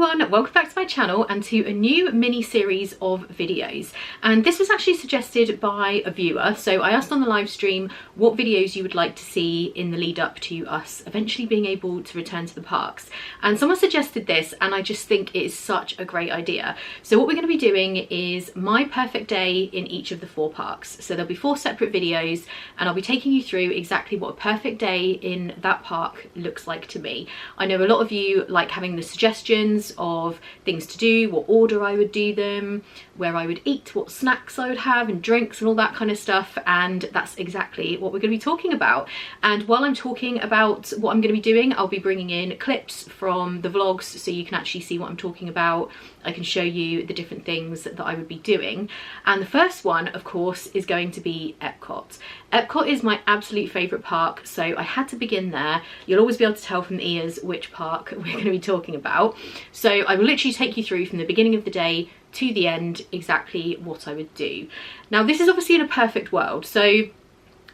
everyone, welcome back to my channel and to a new mini series of videos. And this was actually suggested by a viewer, so I asked on the live stream what videos you would like to see in the lead up to us eventually being able to return to the parks. And someone suggested this and I just think it is such a great idea. So what we're going to be doing is my perfect day in each of the 4 parks. So there'll be 4 separate videos and I'll be taking you through exactly what a perfect day in that park looks like to me. I know a lot of you like having the suggestions of things to do, what order I would do them, where I would eat, what snacks I would have and drinks and all that kind of stuff, and that's exactly what we're going to be talking about. And while I'm talking about what I'm going to be doing, I'll be bringing in clips from the vlogs so you can actually see what I'm talking about. I can show you the different things that I would be doing. And the first one, of course, is going to be Epcot. Epcot is my absolute favourite park, so I had to begin there. You'll always be able to tell from the ears which park we're going to be talking about. So I will literally take you through from the beginning of the day to the end exactly what I would do. Now, this is obviously in a perfect world, so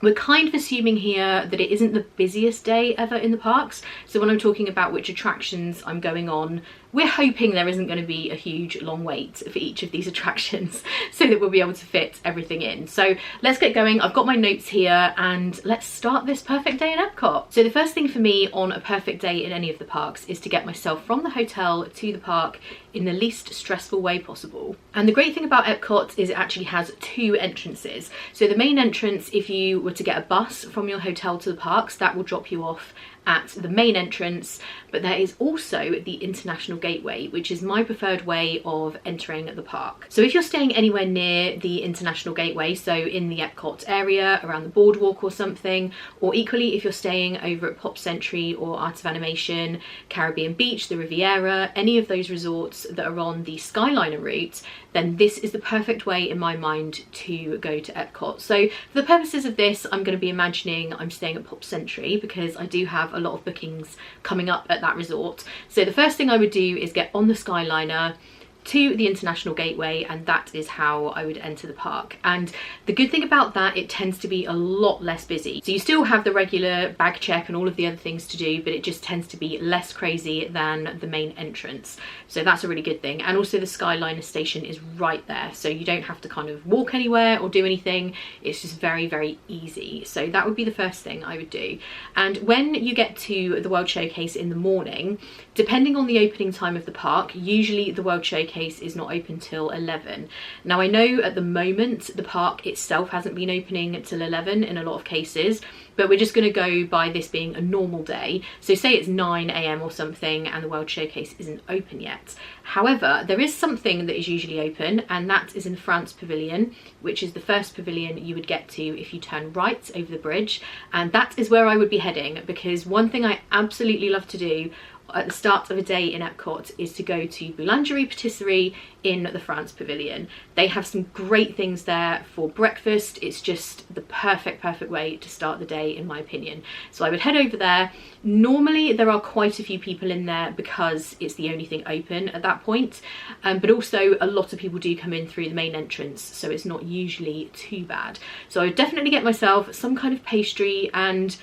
we're kind of assuming here that it isn't the busiest day ever in the parks. So when I'm talking about which attractions I'm going on, we're hoping there isn't going to be a huge long wait for each of these attractions so that we'll be able to fit everything in. So let's get going. I've got my notes here and let's start this perfect day in Epcot. So the first thing for me on a perfect day in any of the parks is to get myself from the hotel to the park in the least stressful way possible. And the great thing about Epcot is it actually has 2 entrances. So the main entrance, if you were to get a bus from your hotel to the parks, that will drop you off at the main entrance, but there is also the International Gateway, which is my preferred way of entering the park. So if you're staying anywhere near the International Gateway, so in the Epcot area, around the boardwalk or something, or equally if you're staying over at Pop Century or Art of Animation, Caribbean Beach, the Riviera, any of those resorts that are on the Skyliner route, then this is the perfect way in my mind to go to Epcot. So for the purposes of this, I'm going to be imagining I'm staying at Pop Century because I do have a lot of bookings coming up at that resort. So the first thing I would do is get on the Skyliner to the International Gateway, and that is how I would enter the park. And the good thing about that, it tends to be a lot less busy. So you still have the regular bag check and all of the other things to do, but it just tends to be less crazy than the main entrance. So that's a really good thing. And also the Skyliner station is right there, so you don't have to kind of walk anywhere or do anything. It's just very, very easy. So that would be the first thing I would do. And when you get to the World Showcase in the morning, depending on the opening time of the park, usually the World Showcase is not open till 11. Now I know at the moment the park itself hasn't been opening till 11 in a lot of cases, but we're just going to go by this being a normal day. So say it's 9 AM or something and the World Showcase isn't open yet. However, there is something that is usually open, and that is in France Pavilion, which is the first pavilion you would get to if you turn right over the bridge. And that is where I would be heading, because one thing I absolutely love to do at the start of a day in Epcot is to go to Boulangerie Patisserie in the France Pavilion. They have some great things there for breakfast. It's just the perfect way to start the day in my opinion. So I would head over there. Normally there are quite a few people in there because it's the only thing open at that point, but also a lot of people do come in through the main entrance, so it's not usually too bad. So I would definitely get myself some kind of pastry and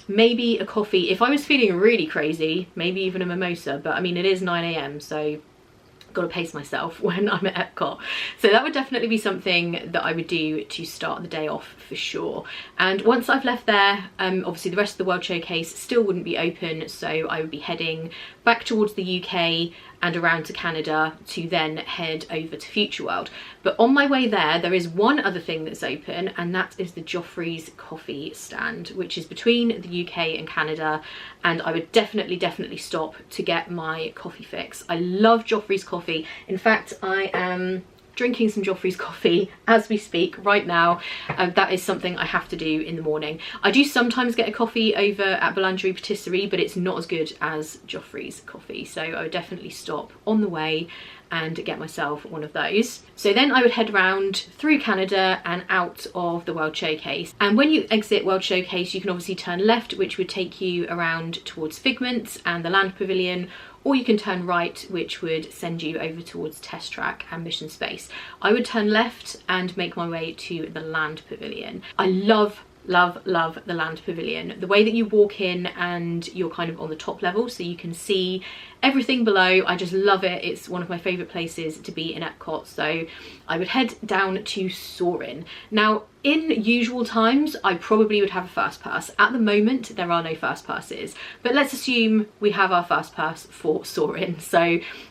maybe a coffee. If I was feeling really crazy, maybe even a mimosa, but I mean it is 9 AM, so got to pace myself when I'm at Epcot. So that would definitely be something that I would do to start the day off for sure. And once I've left there, obviously the rest of the World Showcase still wouldn't be open, so I would be heading back towards the UK and around to Canada to then head over to Future World. But on my way there is one other thing that's open, and that is the Joffrey's coffee stand, which is between the UK and Canada, and I would definitely stop to get my coffee fix. I love Joffrey's coffee. In fact, I am drinking some Joffrey's coffee as we speak right now. That is something I have to do in the morning. I do sometimes get a coffee over at Boulangerie Patisserie, but it's not as good as Joffrey's coffee, so I would definitely stop on the way and get myself one of those. So then I would head round through Canada and out of the World Showcase. And when you exit World Showcase, you can obviously turn left, which would take you around towards Figment and the Land Pavilion, or you can turn right, which would send you over towards Test Track and Mission Space. I would turn left and make my way to the Land Pavilion. I love the Land Pavilion. The way that you walk in and you're kind of on the top level, so you can see everything below. I just love it. It's one of my favourite places to be in Epcot, so I would head down to Sauron. Now, in usual times, I probably would have a fast pass. At the moment, there are no fast passes, but let's assume we have our fast pass for Sauron. So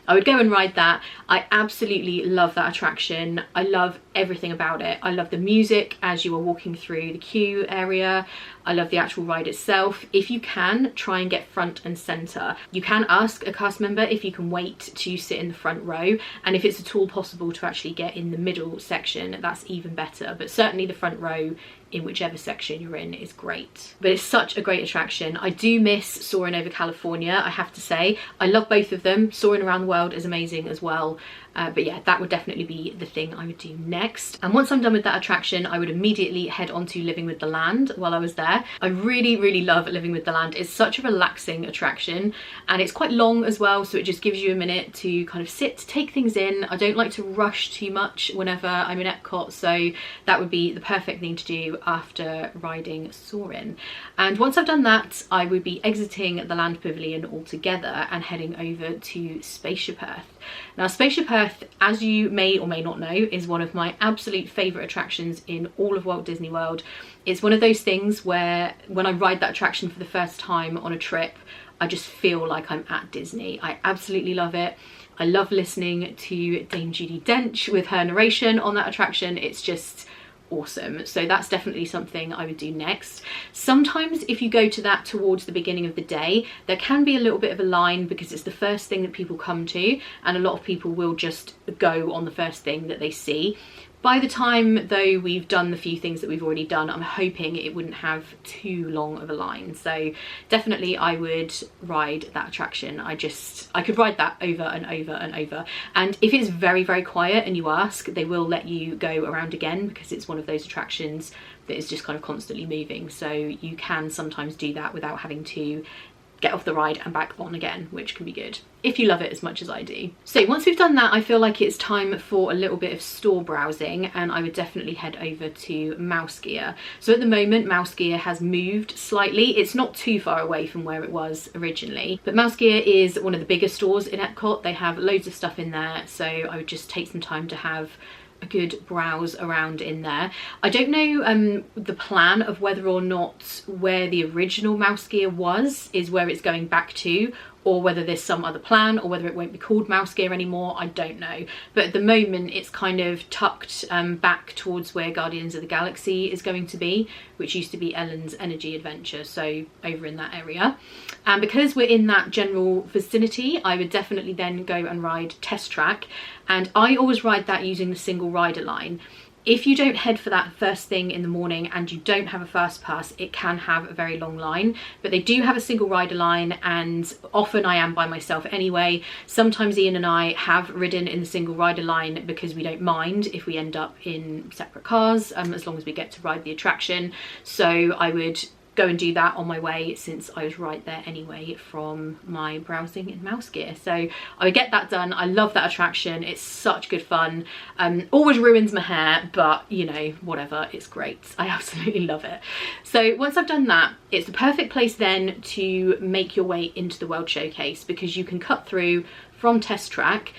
I would go and ride that. I absolutely love that attraction. I love everything about it. I love the music as you are walking through the queue area. I love the actual ride itself. If you can, try and get front and centre. You can ask a cast member if you can wait to sit in the front row, and if it's at all possible to actually get in the middle section, that's even better. But certainly the front row in whichever section you're in is great. But it's such a great attraction. I do miss Soarin' over California, I have to say. I love both of them. Soarin' around the world is amazing as well. But yeah, that would definitely be the thing I would do next. And once I'm done with that attraction, I would immediately head on to Living with the Land while I was there. I really love Living with the Land. It's such a relaxing attraction, and it's quite long as well, so it just gives you a minute to kind of sit, take things in. I don't like to rush too much whenever I'm in Epcot, so that would be the perfect thing to do after riding Sauron. And once I've done that, I would be exiting the Land Pavilion altogether and heading over to Spaceship Earth. Now, Spaceship Earth, as you may or may not know, is one of my absolute favourite attractions in all of Walt Disney World. It's one of those things where when I ride that attraction for the first time on a trip, I just feel like I'm at Disney. I absolutely love it. I love listening to Dame Judi Dench with her narration on that attraction. It's just awesome. So that's definitely something I would do next. Sometimes if you go to that towards the beginning of the day, there can be a little bit of a line because it's the first thing that people come to, and a lot of people will just go on the first thing that they see. By the time though we've done the few things that we've already done, I'm hoping it wouldn't have too long of a line. So definitely I would ride that attraction. I could ride that over and over and over. And if it's very quiet and you ask, they will let you go around again, because it's one of those attractions that is just kind of constantly moving. So you can sometimes do that without having to get off the ride and back on again, which can be good if you love it as much as I do. So once we've done that, I feel like it's time for a little bit of store browsing, and I would definitely head over to Mouse Gear. So at the moment, Mouse Gear has moved slightly. It's not too far away from where it was originally, but Mouse Gear is one of the bigger stores in Epcot. They have loads of stuff in there, so I would just take some time to have a good browse around in there. I don't know the plan of whether or not where the original Mouse Gear was is where it's going back to, or whether there's some other plan, or whether it won't be called Mouse Gear anymore. I don't know, but at the moment it's kind of tucked back towards where Guardians of the Galaxy is going to be, which used to be Ellen's Energy Adventure, so over in that area. And because we're in that general vicinity, I would definitely then go and ride Test Track, and I always ride that using the single rider line. If you don't head for that first thing in the morning and you don't have a fast pass, it can have a very long line, but they do have a single rider line, and often I am by myself anyway. Sometimes Ian and I have ridden in the single rider line because we don't mind if we end up in separate cars, as long as we get to ride the attraction. So I would go and do that on my way, since I was right there anyway from my browsing in Mouse Gear. So I would get that done. I love that attraction. It's such good fun. Always ruins my hair, but you know, whatever, it's great. I absolutely love it. So once I've done that, it's the perfect place then to make your way into the World Showcase, because you can cut through from Test Track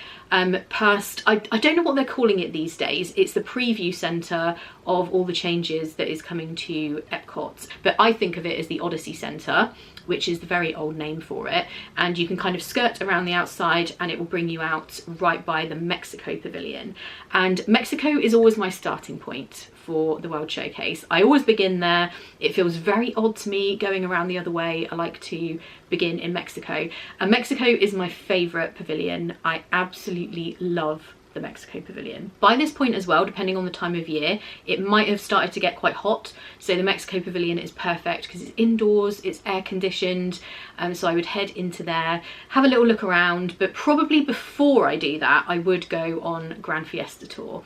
past, I don't know what they're calling it these days. It's the preview centre of all the changes that is coming to Epcot, but I think of it as the Odyssey Centre, which is the very old name for it. And you can kind of skirt around the outside and it will bring you out right by the Mexico Pavilion. And Mexico is always my starting point for the World Showcase. I always begin there. It feels very odd to me going around the other way. I like to begin in Mexico, and Mexico is my favourite pavilion. I absolutely love the Mexico Pavilion. By this point as well, depending on the time of year, it might have started to get quite hot, so the Mexico Pavilion is perfect because it's indoors, it's air conditioned, so I would head into there, have a little look around, but probably before I do that I would go on Grand Fiesta Tour.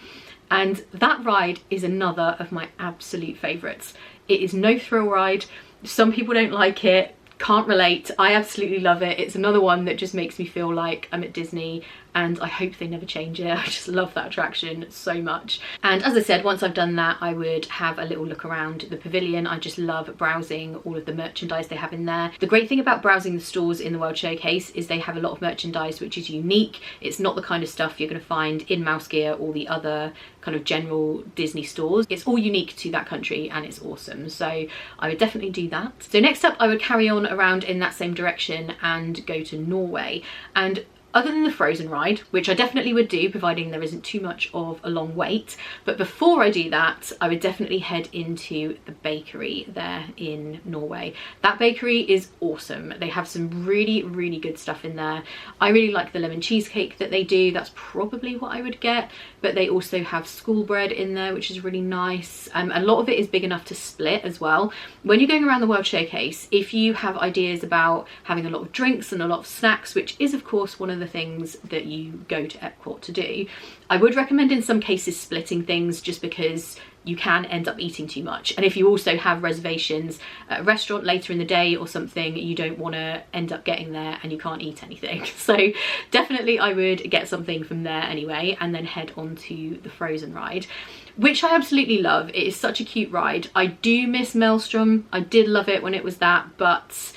And that ride is another of my absolute favourites. It is no thrill ride. Some people don't like it. Can't relate. I absolutely love it. It's another one that just makes me feel like I'm at Disney, and I hope they never change it. I just love that attraction so much. And as I said, once I've done that, I would have a little look around the pavilion. I just love browsing all of the merchandise they have in there. The great thing about browsing the stores in the World Showcase is they have a lot of merchandise which is unique. It's not the kind of stuff you're going to find in Mouse Gear or the other kind of general Disney stores. It's all unique to that country and it's awesome. So I would definitely do that. So next up, I would carry on around in that same direction and go to Norway. And other than the Frozen ride, which I definitely would do providing there isn't too much of a long wait, but before I do that, I would definitely head into the bakery there in Norway. That bakery is awesome. They have some really, really good stuff in there. I really like the lemon cheesecake that they do. That's probably what I would get, but they also have school bread in there, which is really nice. A lot of it is big enough to split as well. When you're going around the World Showcase, if you have ideas about having a lot of drinks and a lot of snacks, which is of course one of the things that you go to Epcot to do, I would recommend in some cases splitting things, just because you can end up eating too much. And if you also have reservations at a restaurant later in the day or something, you don't want to end up getting there and you can't eat anything. So definitely I would get something from there anyway, and then head on to the Frozen ride, which I absolutely love. It is such a cute ride. I do miss Maelstrom. I did love it when it was that, but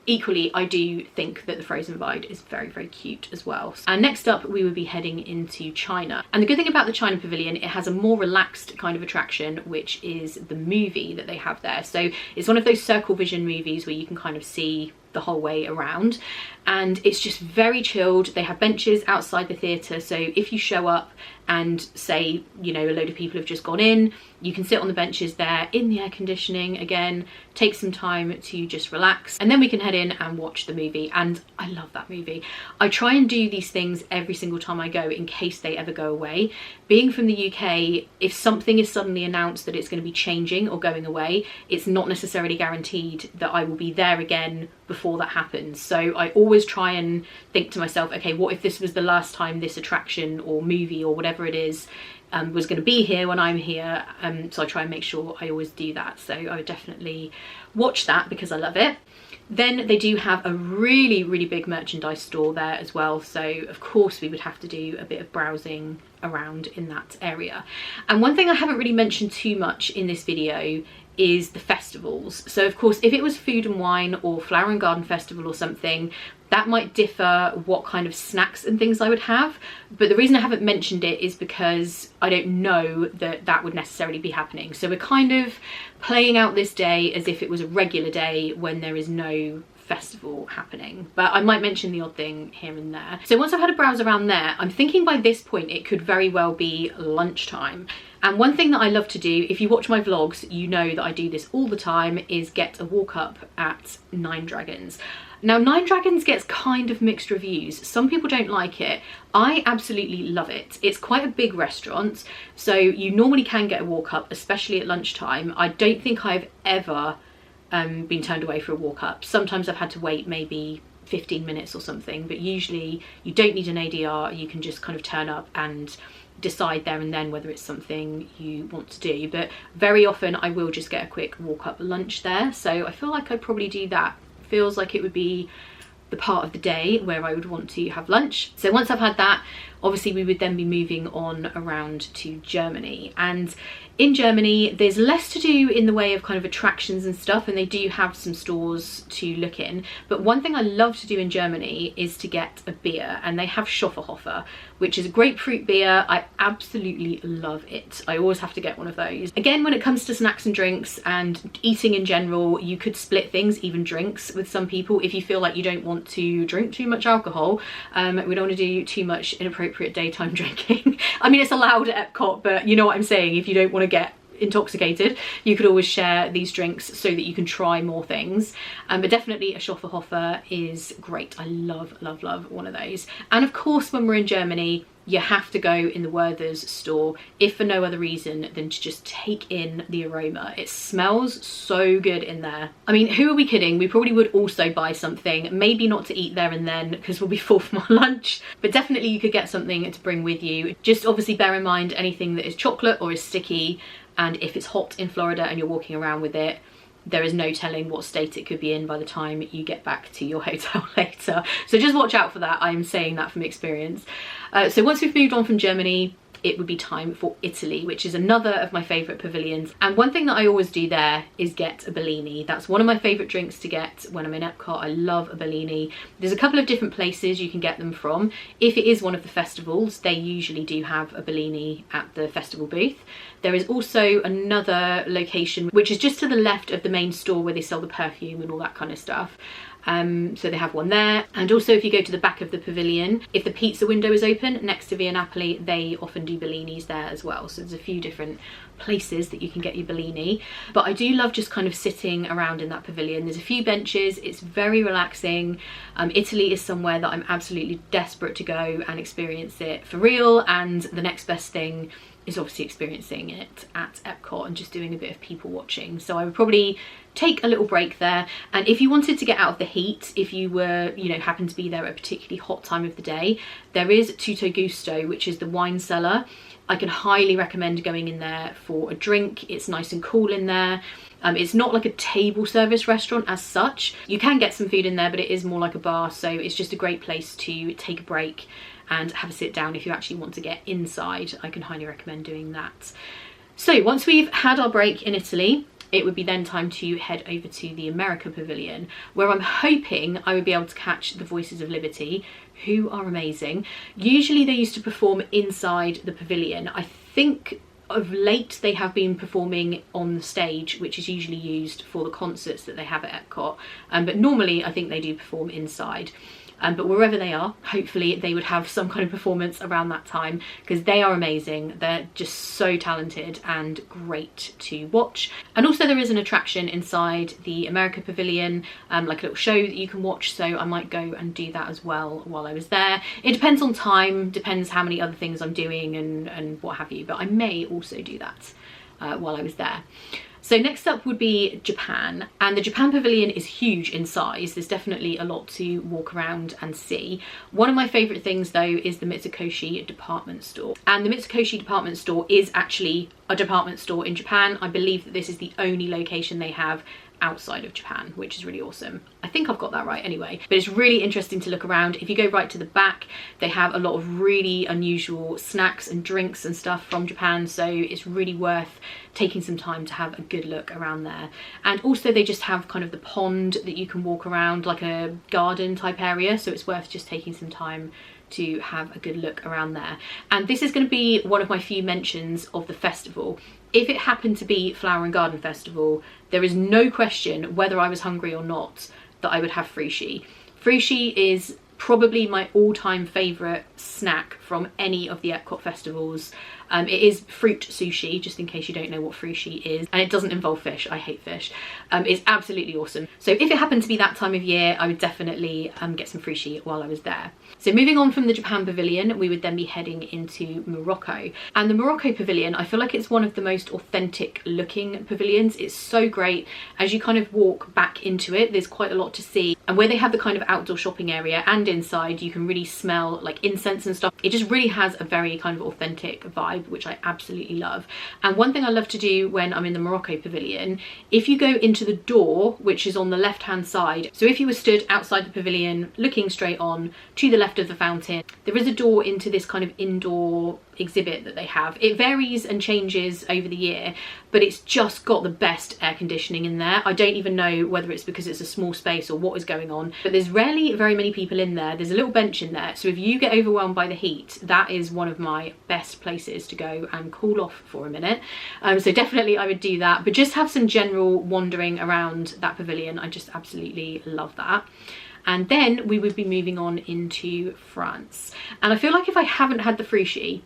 equally, I do think that the Frozen ride is very, very cute as well. And next up, we would be heading into China. And the good thing about the China Pavilion, it has a more relaxed kind of attraction, which is the movie that they have there. So it's one of those circle vision movies where you can kind of see the whole way around, and it's just very chilled. They have benches outside the theatre, so if you show up and say, you know, a load of people have just gone in, you can sit on the benches there in the air conditioning again, take some time to just relax, and then we can head in and watch the movie. And I love that movie. I try and do these things every single time I go in case they ever go away. Being from the UK, if something is suddenly announced that it's going to be changing or going away, it's not necessarily guaranteed that I will be there again before that happens. So I always try and think to myself, okay, what if this was the last time this attraction or movie or whatever it is was going to be here when I'm here? So I try and make sure I always do that. So I would definitely watch that because I love it. Then they do have a really, really big merchandise store there as well. So of course we would have to do a bit of browsing around in that area. And one thing I haven't really mentioned too much in this video is the festivals. So of course, if it was Food and Wine or Flower and Garden Festival or something, that might differ what kind of snacks and things I would have. But the reason I haven't mentioned it is because I don't know that that would necessarily be happening. So we're kind of playing out this day as if it was a regular day when there is no festival happening, but I might mention the odd thing here and there. So once I've had a browse around there, I'm thinking by this point it could very well be lunchtime. And one thing that I love to do, if you watch my vlogs, you know that I do this all the time, is get a walk up at Nine Dragons. Now, Nine Dragons gets kind of mixed reviews. Some people don't like it. I absolutely love it. It's quite a big restaurant, so you normally can get a walk up, especially at lunchtime. I don't think I've ever been turned away for a walk up. Sometimes I've had to wait maybe 15 minutes or something, but usually you don't need an ADR. You can just kind of turn up and decide there and then whether it's something you want to do. But very often I will just get a quick walk up lunch there. So I feel like I'd probably do that. Feels like it would be the part of the day where I would want to have lunch. So once I've had that, obviously we would then be moving on around to Germany. And in Germany, there's less to do in the way of kind of attractions and stuff, and they do have some stores to look in. But one thing I love to do in Germany is to get a beer, and they have Schofferhofer, which is a grapefruit beer. I absolutely love it. I always have to get one of those. Again, when it comes to snacks and drinks and eating in general, you could split things, even drinks, with some people if you feel like you don't want to drink too much alcohol. We don't want to do too much inappropriate daytime drinking. I mean, it's allowed at Epcot, but you know what I'm saying. If you don't want to get intoxicated, you could always share these drinks so that you can try more things. But definitely a Schofferhofer is great. I love, love, love one of those. And of course, when we're in Germany, you have to go in the Werther's store, if for no other reason than to just take in the aroma. It smells so good in there. I mean, who are we kidding? We probably would also buy something, maybe not to eat there and then because we'll be full from our lunch, but definitely you could get something to bring with you. Just obviously bear in mind anything that is chocolate or is sticky, and if it's hot in Florida and you're walking around with it, there is no telling what state it could be in by the time you get back to your hotel later. So just watch out for that. I'm saying that from experience. So once we've moved on from Germany, it would be time for Italy, which is another of my favourite pavilions. And one thing that I always do there is get a Bellini. That's one of my favourite drinks to get when I'm in Epcot. I love a Bellini. There's a couple of different places you can get them from. If it is one of the festivals, they usually do have a Bellini at the festival booth. There is also another location which is just to the left of the main store where they sell the perfume and all that kind of stuff. So they have one there. And also if you go to the back of the pavilion, if the pizza window is open next to Via Napoli, they often do Bellinis there as well. So there's a few different places that you can get your Bellini. But I do love just kind of sitting around in that pavilion. There's a few benches, it's very relaxing. Italy is somewhere that I'm absolutely desperate to go and experience it for real, and the next best thing is obviously experiencing it at Epcot and just doing a bit of people watching. So I would probably take a little break there. And if you wanted to get out of the heat, if you were, you know, happen to be there at a particularly hot time of the day, there is Tutto Gusto, which is the wine cellar. I can highly recommend going in there for a drink. It's nice and cool in there. It's not like a table service restaurant as such. You can get some food in there, but it is more like a bar. So it's just a great place to take a break and have a sit down if you actually want to get inside. I can highly recommend doing that. So once we've had our break in Italy, it would be then time to head over to the America Pavilion, where I'm hoping I would be able to catch the Voices of Liberty, who are amazing. Usually they used to perform inside the pavilion. I think of late they have been performing on the stage, which is usually used for the concerts that they have at Epcot. But normally I think they do perform inside. But wherever they are, hopefully they would have some kind of performance around that time, because they are amazing. They're just so talented and great to watch. And also there is an attraction inside the America Pavilion, like a little show that you can watch. So I might go and do that as well while I was there. It depends on time, depends how many other things I'm doing and what have you. But I may also do that while I was there. So next up would be Japan, and the Japan Pavilion is huge in size. There's definitely a lot to walk around and see. One of my favourite things though is the Mitsukoshi department store. And the Mitsukoshi department store is actually a department store in Japan. I believe that this is the only location they have outside of Japan, which is really awesome. I think I've got that right anyway, but it's really interesting to look around. If you go right to the back, they have a lot of really unusual snacks and drinks and stuff from Japan, so it's really worth taking some time to have a good look around there. And also they just have kind of the pond that you can walk around, like a garden type area, so it's worth just taking some time to have a good look around there. And this is going to be one of my few mentions of the festival. If it happened to be Flower and Garden Festival, there is no question, whether I was hungry or not, that I would have frushi. Frushi is probably my all-time favourite snack from any of the Epcot festivals. It is fruit sushi, just in case you don't know what frushi is, and it doesn't involve fish. I hate fish. It's absolutely awesome. So if it happened to be that time of year, I would definitely get some frushi while I was there. So moving on from the Japan Pavilion, we would then be heading into Morocco. And the Morocco Pavilion, I feel like it's one of the most authentic looking pavilions. It's so great. As you kind of walk back into it, there's quite a lot to see. And where they have the kind of outdoor shopping area and inside, you can really smell like incense and stuff. It just really has a very kind of authentic vibe, which I absolutely love. And one thing I love to do when I'm in the Morocco Pavilion, if you go into the door, which is on the left hand side, so if you were stood outside the pavilion looking straight on to the left of the fountain, there is a door into this kind of indoor exhibit that they have. It varies and changes over the year, but it's just got the best air conditioning in there. I don't even know whether it's because it's a small space or what is going on, but there's rarely very many people in there. There's a little bench in there, so if you get overwhelmed by the heat, that is one of my best places to go and cool off for a minute. So definitely I would do that, but just have some general wandering around that pavilion. I just absolutely love that. And then we would be moving on into France. And I feel like if I haven't had the frushi,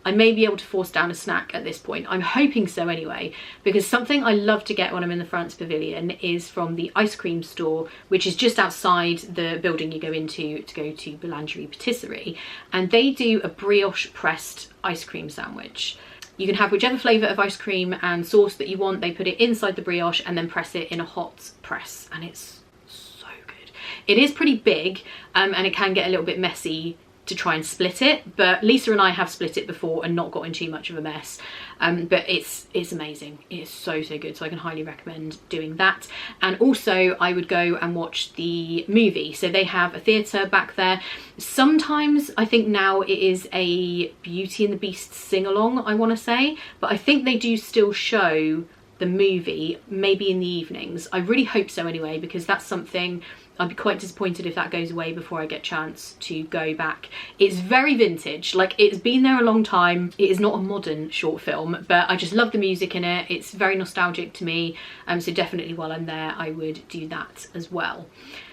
I may be able to force down a snack at this point. I'm hoping so anyway, because something I love to get when I'm in the France Pavilion is from the ice cream store, which is just outside the building you go into to go to Boulangerie Patisserie. And they do a brioche pressed ice cream sandwich. You can have whichever flavour of ice cream and sauce that you want. They put it inside the brioche and then press it in a hot press, and it's so good. It is pretty big and it can get a little bit messy to try and split it, but Lisa and I have split it before and not got in too much of a mess. But it's amazing. It's so good, so I can highly recommend doing that. And also I would go and watch the movie. So they have a theatre back there. Sometimes I think now it is a Beauty and the Beast sing-along, I want to say, but I think they do still show the movie maybe in the evenings. I really hope so anyway, because that's something I'd be quite disappointed if that goes away before I get a chance to go back. It's very vintage, like it's been there a long time. It is not a modern short film, but I just love the music in it. It's very nostalgic to me, so definitely while I'm there I would do that as well.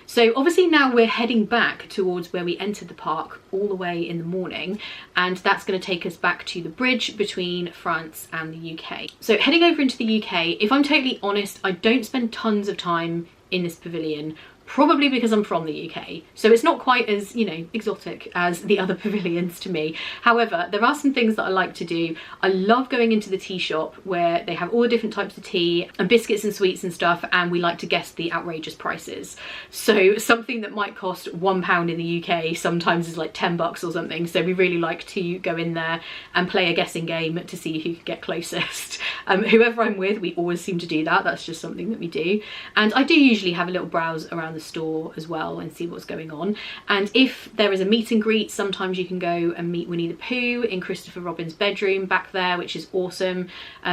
So obviously now we're heading back towards where we entered the park all the way in the morning, and that's going to take us back to the bridge between France and the UK. So heading over into the UK, if I'm totally honest, I don't spend tons of time in this pavilion. Probably because I'm from the UK, so it's not quite as, you know, exotic as the other pavilions to me. However, there are some things that I like to do. I love going into the tea shop where they have all the different types of tea and biscuits and sweets and stuff, and we like to guess the outrageous prices. So something that might cost £1 in the UK sometimes is like 10 bucks or something, so we really like to go in there and play a guessing game to see who can get closest. Whoever I'm with, we always seem to do that. That's just something that we do. And I do usually have a little browse around the store as well and see what's going on. And if there is a meet and greet, sometimes you can go and meet Winnie the Pooh in Christopher Robin's bedroom back there, which is awesome.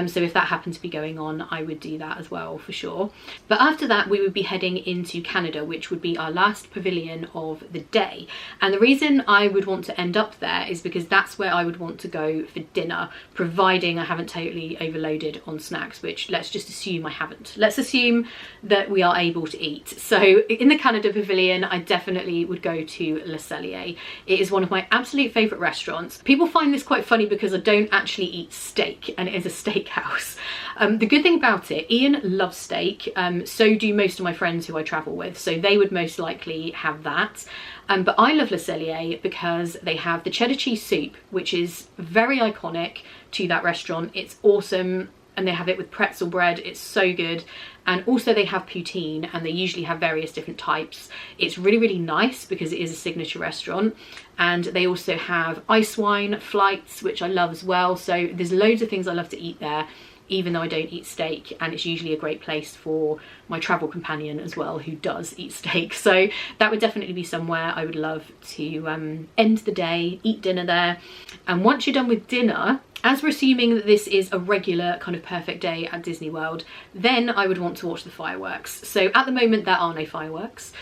So if that happened to be going on, I would do that as well for sure. But after that we would be heading into Canada, which would be our last pavilion of the day. And the reason I would want to end up there is because that's where I would want to go for dinner, providing I haven't totally overloaded on snacks, which let's just assume I haven't. Let's assume that we are able to eat. So in the Canada Pavilion, I definitely would go to Le Cellier. It is one of my absolute favourite restaurants. People find this quite funny because I don't actually eat steak, and it is a steakhouse. The good thing about it, Ian loves steak, so do most of my friends who I travel with, so they would most likely have that. But I love Le Cellier because they have the cheddar cheese soup, which is very iconic to that restaurant. It's awesome. And they have it with pretzel bread. It's so good. And also they have poutine, and they usually have various different types. It's really nice because it is a signature restaurant. And they also have ice wine flights, which I love as well. So there's loads of things I love to eat there, even though I don't eat steak, and it's usually a great place for my travel companion as well, who does eat steak. So that would definitely be somewhere I would love to end the day, eat dinner there. And once you're done with dinner, as we're assuming that this is a regular kind of perfect day at Disney World, then I would want to watch the fireworks. So at the moment there are no fireworks.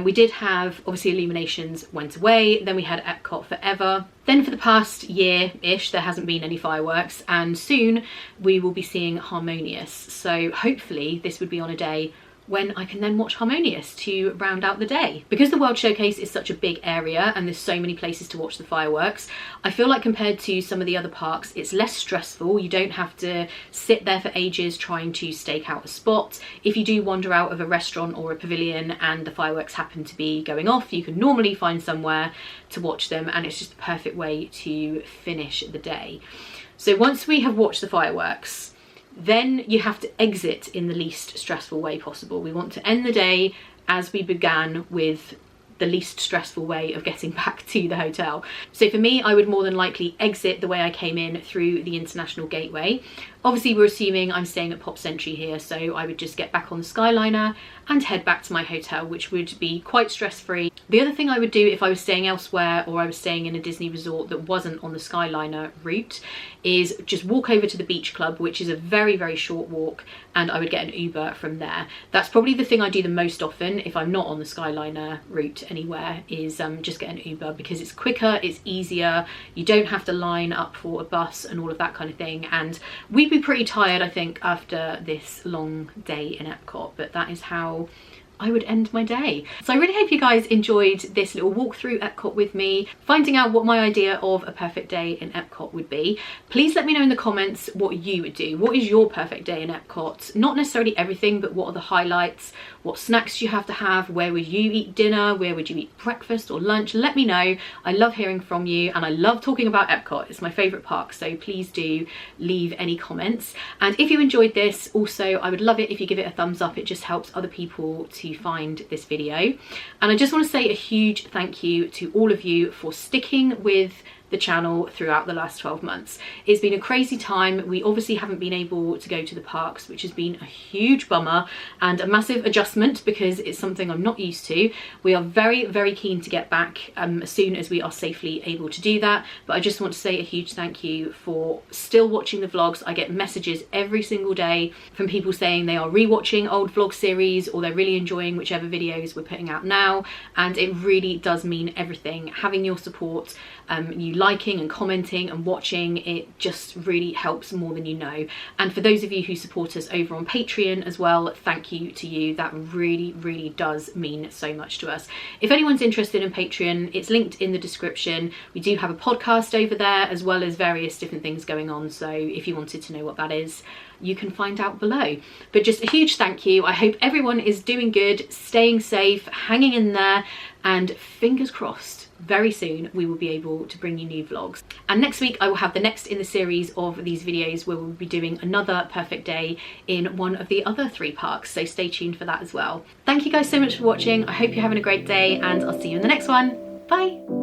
We did have, obviously Illuminations went away, then we had Epcot Forever. Then for the past year-ish there hasn't been any fireworks, and soon we will be seeing Harmonious. So hopefully this would be on a day when I can then watch Harmonious to round out the day. Because the World Showcase is such a big area and there's so many places to watch the fireworks, I feel like compared to some of the other parks, it's less stressful. You don't have to sit there for ages trying to stake out a spot. If you do wander out of a restaurant or a pavilion and the fireworks happen to be going off, you can normally find somewhere to watch them, and it's just the perfect way to finish the day. So once we have watched the fireworks, then you have to exit in the least stressful way possible. We want to end the day as we began, with the least stressful way of getting back to the hotel. So for me, I would more than likely exit the way I came in, through the International Gateway. Obviously we're assuming I'm staying at Pop Century here, so I would just get back on the Skyliner and head back to my hotel, which would be quite stress-free. The other thing I would do if I was staying elsewhere, or I was staying in a Disney resort that wasn't on the Skyliner route, is just walk over to the Beach Club, which is a very short walk, and I would get an Uber from there. That's probably the thing I do the most often if I'm not on the Skyliner route anywhere, is just get an Uber, because it's quicker, it's easier, you don't have to line up for a bus and all of that kind of thing. And we'd be pretty tired, I think, after this long day in Epcot, but that is how I would end my day. So I really hope you guys enjoyed this little walk through Epcot with me, finding out what my idea of a perfect day in Epcot would be. Please let me know in the comments what you would do. What is your perfect day in Epcot? Not necessarily everything, but what are the highlights? What snacks do you have to have? Where would you eat dinner? Where would you eat breakfast or lunch? Let me know. I love hearing from you, and I love talking about Epcot. It's my favourite park, so please do leave any comments. And if you enjoyed this, also I would love it if you give it a thumbs up. It just helps other people to to find this video. And I just want to say a huge thank you to all of you for sticking with the channel throughout the last 12 months. It's been a crazy time. We obviously haven't been able to go to the parks, which has been a huge bummer and a massive adjustment because it's something I'm not used to. We are very, very keen to get back as soon as we are safely able to do that. But I just want to say a huge thank you for still watching the vlogs. I get messages every single day from people saying they are rewatching old vlog series or they're really enjoying whichever videos we're putting out now. And it really does mean everything. Having your support, you liking and commenting and watching, it just really helps more than you know. And for those of you who support us over on Patreon as well, thank you to you. That really, really does mean so much to us. If anyone's interested in Patreon, it's linked in the description. We do have a podcast over there as well as various different things going on, so if you wanted to know what that is, you can find out below. But just a huge thank you. I hope everyone is doing good, staying safe, hanging in there, and fingers crossed very soon we will be able to bring you new vlogs. And next week I will have the next in the series of these videos where we'll be doing another perfect day in one of the other 3 parks, so stay tuned for that as well. Thank you guys so much for watching. I hope you're having a great day and I'll see you in the next one. Bye.